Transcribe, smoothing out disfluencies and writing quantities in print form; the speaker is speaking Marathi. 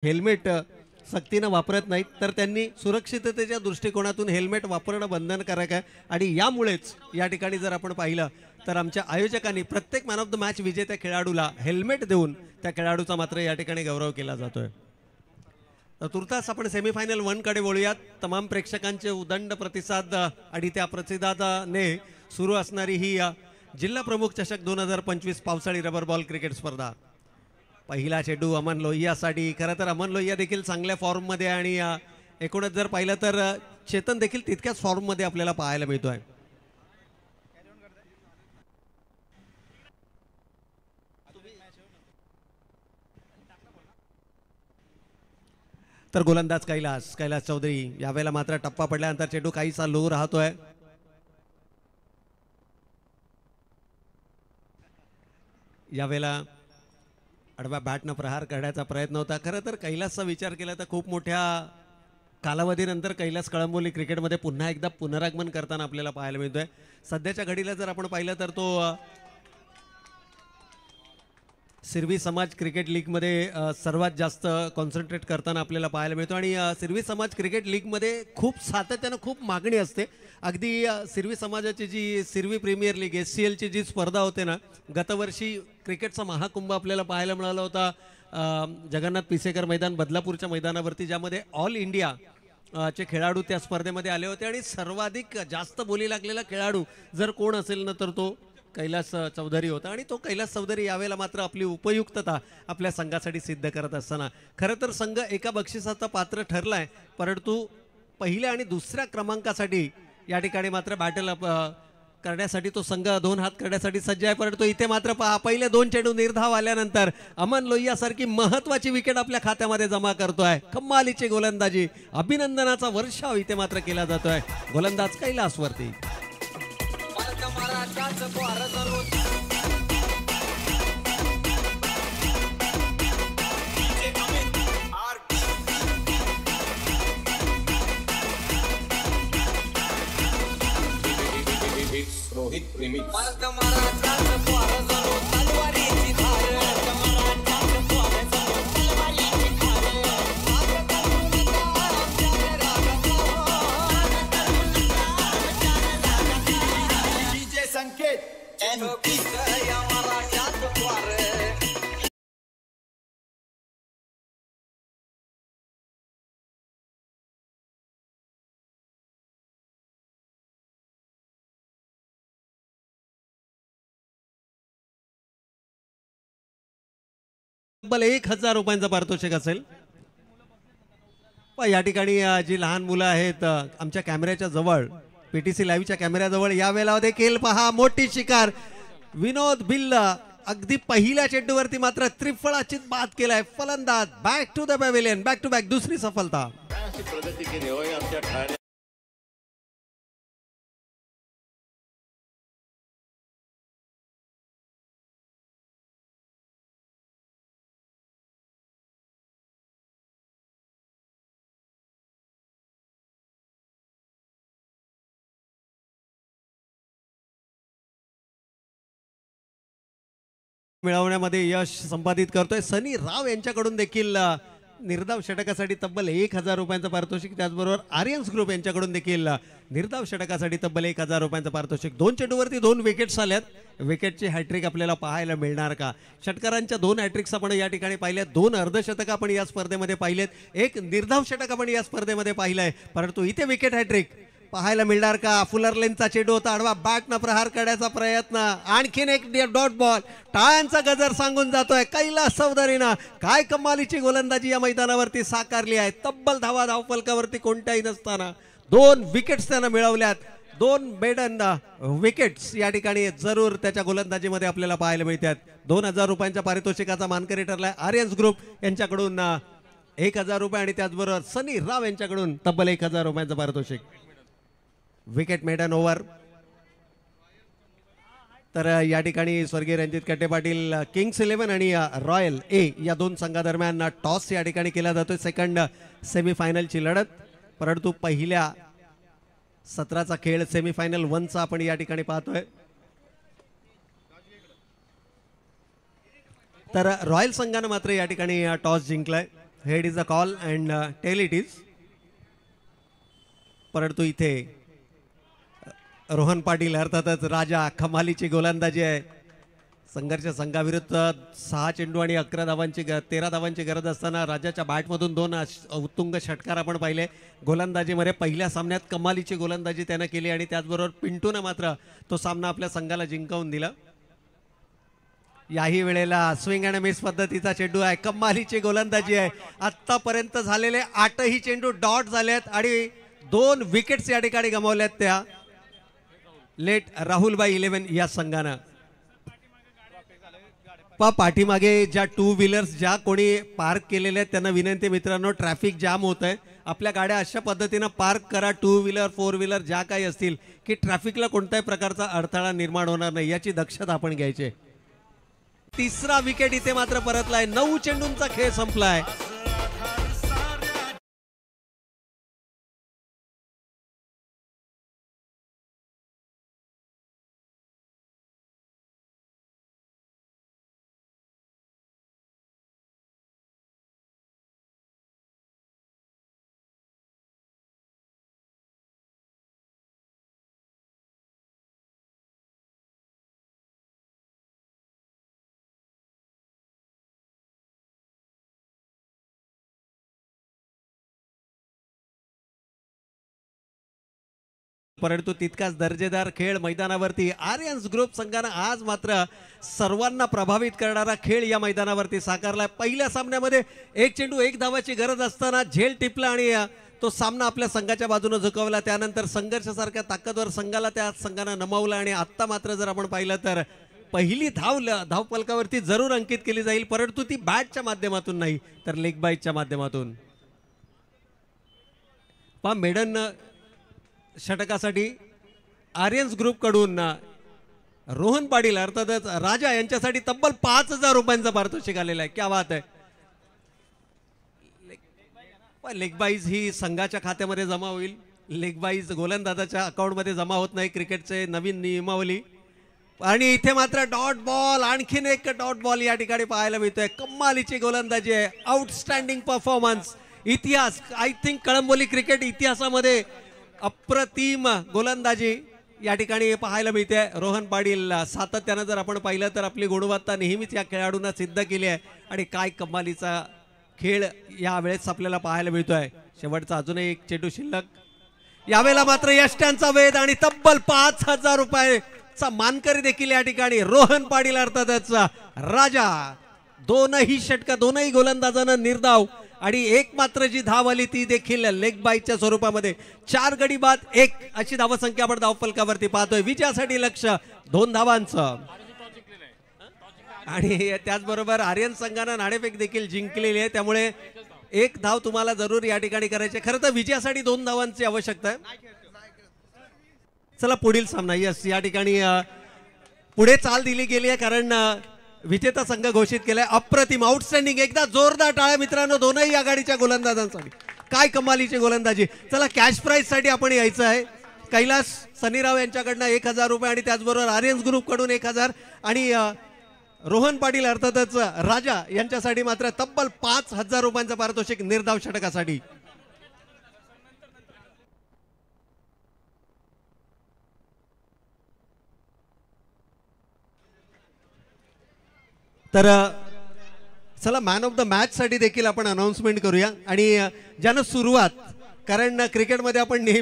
हेल्मेट सक्तीनं वापरत नाहीत, तर त्यांनी सुरक्षिततेच्या दृष्टिकोनातून हेल्मेट वापरणं बंधनकारक आहे. आणि यामुळेच या ठिकाणी जर आपण पाहिलं तर आमच्या आयोजकांनी प्रत्येक मॅन ऑफ द मॅच विजेत्या खेळाडूला हेल्मेट देऊन त्या खेळाडूचा मात्र या ठिकाणी गौरव केला जातोय. तर तुर्तास आपण सेमीफायनल 1 कडे वळूयात. तमाम प्रेक्षकांचे उदंड प्रतिसाद आणि त्या प्रतिसादाने सुरू असणारी ही जिल्हा प्रमुख चषक 2025 पावसाळी रबर बॉल क्रिकेट स्पर्धा. पहिला चेंडू अमन लोहियासाठी. खरं तर अमन लोहिया देखील चांगल्या फॉर्ममध्ये आणि एकूणच जर पाहिलं तर चेतन देखील तितक्याच फॉर्ममध्ये आपल्याला पाहायला मिळतोय. तर गोलंदाज कैलास चौधरी. यावेळेला मात्र टप्पा पडल्यानंतर चेंडू काहीसा लो राहतोय. यावेळेला आडव्या बॅटनं प्रहार करण्याचा प्रयत्न होता. खरं तर कैलासचा विचार केला तर खूप मोठ्या कालावधीनंतर कैलास कळंबोली क्रिकेटमध्ये पुन्हा एकदा पुनरागमन करताना आपल्याला पाहायला मिळतोय. सध्याच्या घडीला जर आपण पाहिलं तर तो सिरवी समाज क्रिकेट लीगमध्ये सर्वात जास्त कॉन्सन्ट्रेट करताना आपल्याला पाहायला मिळतो. आणि सिरवी समाज क्रिकेट लीगमध्ये खूप सातत्यानं खूप मागणी असते. अगदी सिरवी समाजाची जी सिरवी प्रीमियर लीग SCLची जी स्पर्धा होते ना, गतवर्षी क्रिकेटचा महाकुंभ आपल्याला पाहायला मिळाला होता जगन्नाथ पिसेकर मैदान बदलापूरच्या मैदानावरती, ज्यामध्ये ऑल इंडिया चे खेळाडू त्या स्पर्धेमध्ये आले होते. आणि सर्वाधिक जास्त बोली लागलेला खेळाडू जर कोण असेल ना तर तो कैलास चौधरी होता. आणि तो कैलास चौधरी यावेळेला मात्र आपली उपयुक्तता आपल्या संघासाठी सिद्ध करत असताना खरं तर संघ एका बक्षिसाचा पात्र ठरलाय, परंतु पहिल्या आणि दुसऱ्या क्रमांकासाठी या ठिकाणी मात्र बॅटल करण्यासाठी तो संघ 2 हात करण्यासाठी सज्ज आहे. परंतु इथे मात्र पहा, पहिले 2 चेंडू निर्धाव आल्यानंतर अमन लोहिया सारखी महत्वाची विकेट आपल्या खात्यामध्ये जमा करतोय. कमालीची गोलंदाजी, अभिनंदनाचा वर्षाव इथे मात्र केला जातोय गोलंदाज कैलास वरती. रोहित प्रेमी तब्बल 1000 रुपयांचं पारितोषिक असेल. या ठिकाणी जी लहान मुलं आहेत आमच्या कॅमेऱ्याच्या जवळ, PTC लाईव्हच्या कॅमेऱ्याजवळ, यावेळेला देखील पहा मोठी शिकार. विनोद भिल्ल अगदी पहिल्या चेंडूवरती मात्र त्रिफळाचीत बाद केलाय फलंदाज. Back to the pavilion, back to back दुसरी सफलता. प्रगती केली होय आमच्या ठाणे. मिळवण्यामध्ये यश संपादित करतोय. सनी राव यांच्याकडून देखील निर्धाव षटकासाठी तब्बल 1000 रुपयांचं पारितोषिक. त्याचबरोबर आर्यन्स ग्रुप यांच्याकडून देखील निर्धाव षटकासाठी तब्बल 1000 रुपयांचं पारितोषिक. 2 चेंडूवरती 2 विकेट्स आल्यात. विकेटची हॅट्रिक आपल्याला पाहायला मिळणार का? षटकारांच्या 2 हॅट्रिक्स आपण या ठिकाणी पाहिल्यात. 2 अर्धशतक आपण या स्पर्धेमध्ये पाहिलेत. 1 निर्धाव षटक आपण या स्पर्धेमध्ये पाहिलंय. परंतु इथे विकेट हॅट्रिक पाहायला मिळणार का? फुलर लेनचा चेंडू होता, आडवा बॅटनं प्रहार करण्याचा प्रयत्न. आणखीन एक डॉट बॉल. टाळ्यांचा गजर सांगून जातोय कैलास चौधरीनं. काय कमालीची गोलंदाजी या मैदानावरती साकारली आहे. तब्बल धावा धावफलकावरती कोणत्याही नसताना 2 विकेट्स त्यानं मिळवल्यात. 2 मेडन विकेट्स या ठिकाणी जरूर त्याच्या गोलंदाजीमध्ये आपल्याला पाहायला मिळतात. 2000 रुपयांच्या पारितोषिकाचा मानकरी ठरलाय आर्यन्स ग्रुप यांच्याकडून 1000 रुपये आणि त्याचबरोबर सनी राव यांच्याकडून तब्बल 1000 रुपयांचं पारितोषिक. Wicket maiden over. तर या ठिकाणी स्वर्गीय रणजित कट्टे पाटील किंग्स 11 आणि रॉयल ए या 2 संघादरम्यान टॉस या ठिकाणी केला जातोय. सेकंड सेमीफायनलची लढत. परंतु पहिल्या सत्राचा खेळ सेमीफायनल 1चा आपण या ठिकाणी पाहतोय. तर रॉयल संघानं मात्र या ठिकाणी टॉस जिंकलाय. Head is a call and tail it is. परंतु इथे रोहन पाटील अर्थातच राजा कमालीची गोलंदाजी आहे. संघर्ष संघाविरुद्ध 6 चेंडू आणि 11 धावांची 13 धावांची गरज असताना राजाच्या बॅटमधून 2 उत्तुंग षटकार आपण पाहिले. गोलंदाजीमध्ये पहिल्या सामन्यात कमालीची गोलंदाजी त्यानं केली आणि त्याचबरोबर पिंटूनं मात्र तो सामना आपल्या संघाला जिंकवून दिला. याही वेळेला स्विंग अँड मिस पद्धतीचा चेंडू आहे. कमालीची गोलंदाजी आहे. आतापर्यंत झालेले 8ही चेंडू डॉट झालेत आणि 2 विकेट्स या ठिकाणी गमावल्यात त्या लेट राहुलबाई 11 या संघानं. पाठीमागे ज्या 2 व्हीलर्स ज्या कोणी पार्क केलेल्या आहेत त्यांना विनंती मित्रांनो, ट्रॅफिक जाम होत आहे. आपल्या गाड्या अशा पद्धतीनं पार्क करा, 2 व्हीलर 4 व्हीलर ज्या काही असतील, की ट्रॅफिकला कोणत्याही प्रकारचा अडथळा निर्माण होणार नाही याची दक्षता आपण घ्यायची. तिसरा विकेट इथे मात्र परतलाय. 9 चेंडूंचा खेळ संपलाय. परंतु तितकाच दर्जेदार खेळ मैदानावरती आर्यन्स ग्रुप संघानं आज मात्र सर्वांना प्रभावित करणारा खेळ या मैदानावरती साकारला. पहिल्या सामन्यामध्ये 1 चेंडू 1 धावाची गरज असताना झेल टिपला आणि तो सामना आपल्या संघाच्या बाजूने झुकवला. त्यानंतर संघर्षासारख्या ताकदवर संघाला त्या संघानं नमवलं आणि आत्ता मात्र जर आपण पाहिलं तर पहिली धावफलकावरती जरूर अंकित केली जाईल, परंतु ती बॅटच्या माध्यमातून नाही तर लेग बाईटच्या माध्यमातून. मेडन षटकासाठी आर्यन्स ग्रुप कडून रोहन पाटील अर्थातच राजा यांच्यासाठी तब्बल 5,000 रुपयांचा पारितोषिक आलेला आहे. क्या बात आहे. लेग बाईज ही संघाच्या खात्यामध्ये जमा होईल. लेग बाईज गोलंदाजाच्या अकाउंटमध्ये जमा होत नाही. क्रिकेटचे नवीन नियमावली. आणि इथे मात्र डॉट बॉल, आणखीन एक डॉट बॉल या ठिकाणी पाहायला मिळतोय. कमालीची गोलंदाजी आहे. Outstanding performance. इतिहास, आय थिंक कळंबोली क्रिकेट इतिहासामध्ये अप्रतिम गोलंदाजी या ठिकाणी पाहायला मिळते. रोहन पाटील सातत्यानं जर आपण पाहिलं तर आपली गुणवत्ता नेहमीच या खेळाडूंना सिद्ध केली आहे आणि काय कमालीचा खेळ यावेळेस आपल्याला पाहायला मिळतोय. शेवटचा अजूनही एक चेंडू शिल्लक. यावेळेला मात्र यष्ट्यांचा वेध आणि तब्बल 5,000 रुपयाचा मानकरी देखील या ठिकाणी रोहन पाटील अर्थातच राजा. 2ही षटक, 2ही गोलंदाजानं निर्धाव आणि एक मात्र जी धाव आली ती देखील लेग बाईटच्या स्वरूपामध्ये. 4 गडी बाद 1 अशी धावसंख्या आपण धावफलकावरती पाहतोय. विजयासाठी लक्ष 2 धावांचं. आणि त्याचबरोबर आर्यन संघानं नाणेफेक देखील जिंकलेली आहे, त्यामुळे 1 धाव तुम्हाला जरूर या ठिकाणी करायची. खरं तर विजयासाठी 2 धावांची आवश्यकता आहे. चला पुढील सामना. यस, या ठिकाणी पुढे चाल दिली गेली आहे कारण विजेता संघ घोषित केलाय. अप्रतिम, आउटस्टँडिंग. एकदा जोरदार टाळ्या मित्रांनो 2ही आघाडीच्या गोलंदाजांसाठी. काय कमालीची गोलंदाजी. चला कॅश प्राइज साठी आपण यायचं आहे. कैलास सनीराव यांच्याकडनं 1,000 रुपये आणि त्याचबरोबर आर्यन्स ग्रुप कडून 1,000 आणि रोहन पाटील अर्थातच राजा यांच्यासाठी मात्र तब्बल 5,000 रुपयांचं पारितोषिक निर्धाव षटकासाठी. तर चला मॅन ऑफ द मॅच साठी देखील आपण अनाउन्समेंट करूया आणि ज्यानं सुरुवात, कारण क्रिकेटमध्ये आपण नेहमी